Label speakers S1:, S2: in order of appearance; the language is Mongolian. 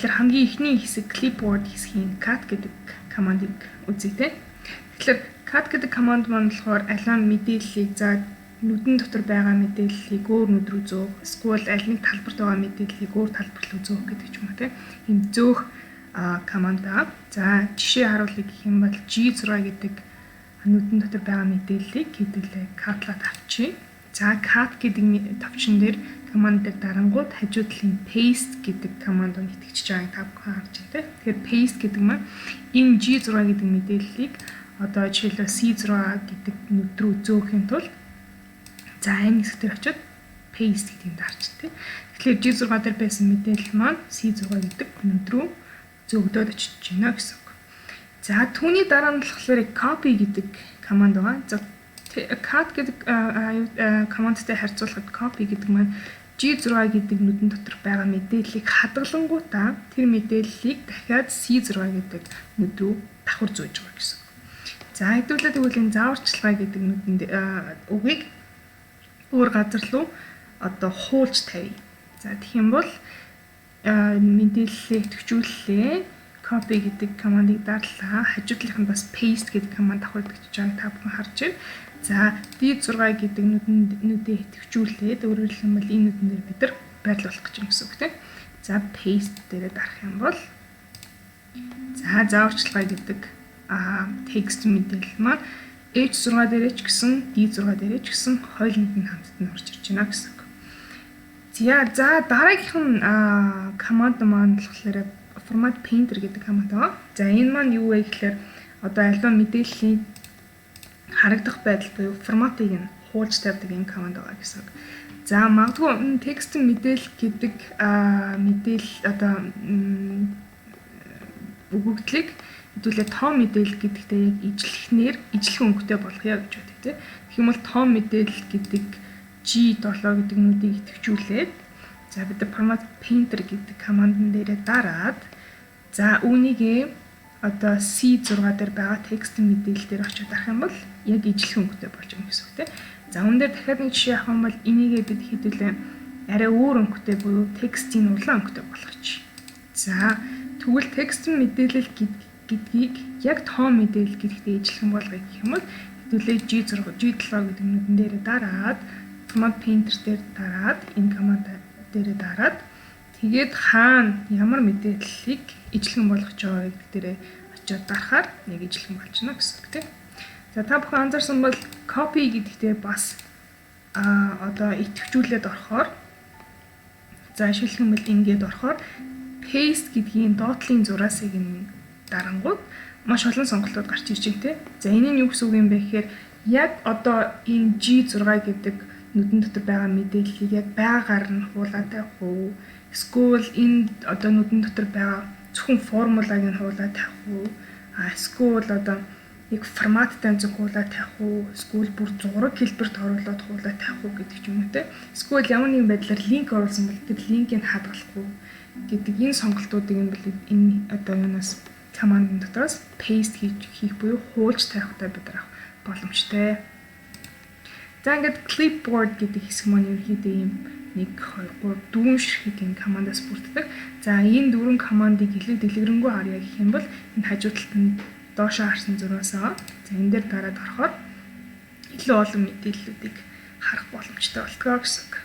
S1: Тэгэхээр хамгийн ихний хэсэг clipboard хэсгийн cut гэдэг командыг үзье те. Тэгэхээр cut гэдэг команд маань болохоор аливаа мэдээллийг за нүдэн дотор байгаа мэдээллийг өөр нүд рүү зөөх, эсвэл аль нэг талбарт байгаа мэдээллийг өөр талбар руу зөөх гэдэг ч юм уу те. Ийм зөөх команд аа. За жишээ харуулъя гэх юм бол G6 гэдэг нүдэн дотор байгаа мэдээллийг хэдүүлээ cut-лаад авчи. За cut гэдэг товчон дээр команд дээр дарангууд хажуу талын paste гэдэг команд нь итгэж байгааг та бүхэн харж байна те. Тэгэхээр paste гэдэг маань энэ G6 гэдэг мэдээллийг одоо жишээлбэл C6 гэдэг нүд рүү зөөхийн тулд за энэ хэсгээр очиод paste гэдгийг дарж те. Тэгэхээр G6 дээр байсан мэдээлэл маань C6 гэдэг нүд рүү зөөгдөөд очиж байна гэсэн үг. За түүний дараа нь болохоор copy гэдэг команд байгаа. За cut гэдэг командтай харьцуулахад copy гэдэг маань G6 гэдэг нүдэн дотор байгаа мэдээллийг хадгалангуудаа тэр мэдээллийг дахиад C6 гэдэг нүд рүү давхар зөөж байгаа гэсэн үг. За хэдүүлээ тэгвэл энэ зааварчилгаа гэдэг нүдэнд үгийг өөр газар руу одоо хуулж тавья. За тэгэх юм бол мэдээллийг төвчүүллээ. Copy гэдэг командыг дарлаа. Хажуу талынх нь бас paste гэдэг команд давхар бичиж байгааг та бүхэн харж байна. За D6 гэдэг нүдээ төвчүүлээд өөрөөр хэлбэл энэ нүдэн дээр бид нар байрлуулах гэж юм гэсэн үг тийм. За paste дээрээ дарах юм бол за зааварчилгаа гэдэг текст мэдээлэл маань H6 дээрээ ч гэсэн D6 дээрээ ч гэсэн хойлонд нь хамтд нь орж ирж байна гэсэн үг. За дараагийнх нь команд маань болохоор format painter гэдэг команд байна. За энэ маань юу вэ гэхээр одоо альва мэдээллийн харагдах байдал буюу форматыг нь хуулж тавьдаг энэ команд байгаа гэсэн үг. За магадгүй текст мэдээлэл гэдэг мэдээлэл одоо өгөгдлийг хэдүүлээ том мэдээлэл гэдэгтээ яг ижлэхнээр ижлэх өнгөтэй болгоё гэж бодъё тийм. Тэгэх юм бол том мэдээлэл гэдэг G7 гэдэг нүдийг идэвхжүүлээд за бид format painter гэдэг командн дээрээ дараад за үүнийг одоо C6 дээр байгаа текст мэдээлэл дээр очиж дарах юм бол яг ижлэх өнгөтэй болж байгаа гэсэн үг тийм. За үүн дээр дахиад нэг жишээ авах юм бол энийгээ бид хэдүүлээ арай өөр өнгөтэй буюу текстийн улаан өнгөтэй болгоч. За тэгвэл текст мэдээлэл гэдгийг яг том мэдээлэл гэдэгтээ ижлэхэн болгоё гэх юм бол хэдүүлээ G7 гэдэг нүдэн дээрээ дараад format painter дээр дараад энэ команд дээрээ дараад тэгээд хаана ямар мэдээллийг ижлэхэн болгож байгаа гэдэг дээрээ очиод дарахаар яг ижлэхэн болж байна гэсэн үг тийм. За та бүхэн анзаарсан бол copy гэдэгтээ бас одоо идэвхжүүлээд орохоор за шилхэн бол ингээд орохоор paste гэдгийн доотлын зураасыг нь дарангууд маш олон сонголтууд гарч ирж байна тийм. За энэ нь юу гэсэн үг юм бэ гэхээр яг одоо энэ G6 гэдэг нүдэн дотор байгаа мэдээллийг яг байгаагаар нь хуулаад тавих уу? Эсвэл энэ одоо нүдэн дотор байгаа зөвхөн формулагийг нь хуулаад тавих уу? Эсвэл одоо яг форматтай зөвхүүлээд тавих уу? Эсвэл бүр зураг хэлбэрт оруулаад хуулаад тавих уу гэдэг ч юм уу те. Эсвэл ямар нэгэн байдлаар линк оруулсан бол тэр линкийг хадгалах уу гэдэг энэ сонголтуудыг энэ одоо юунаас командын дотроос paste хийх буюу хуулж тавихтай бид авах боломжтой. За ингээд clipboard гэдэг хэсэг маань ерөнхийдөө ийм 1 2 3 4 ширхэг энэ командаас бүрддэг. За энэ 4 командыг илүү дэлгэрэнгүй харъя гэх юм бол энэ хажуу талд нь доошоо харсан зургаас байгаа. За энэ дээр дараад орохоор илүү олон мэдээллүүдийг харах боломжтой болтгоо гэсэн үг.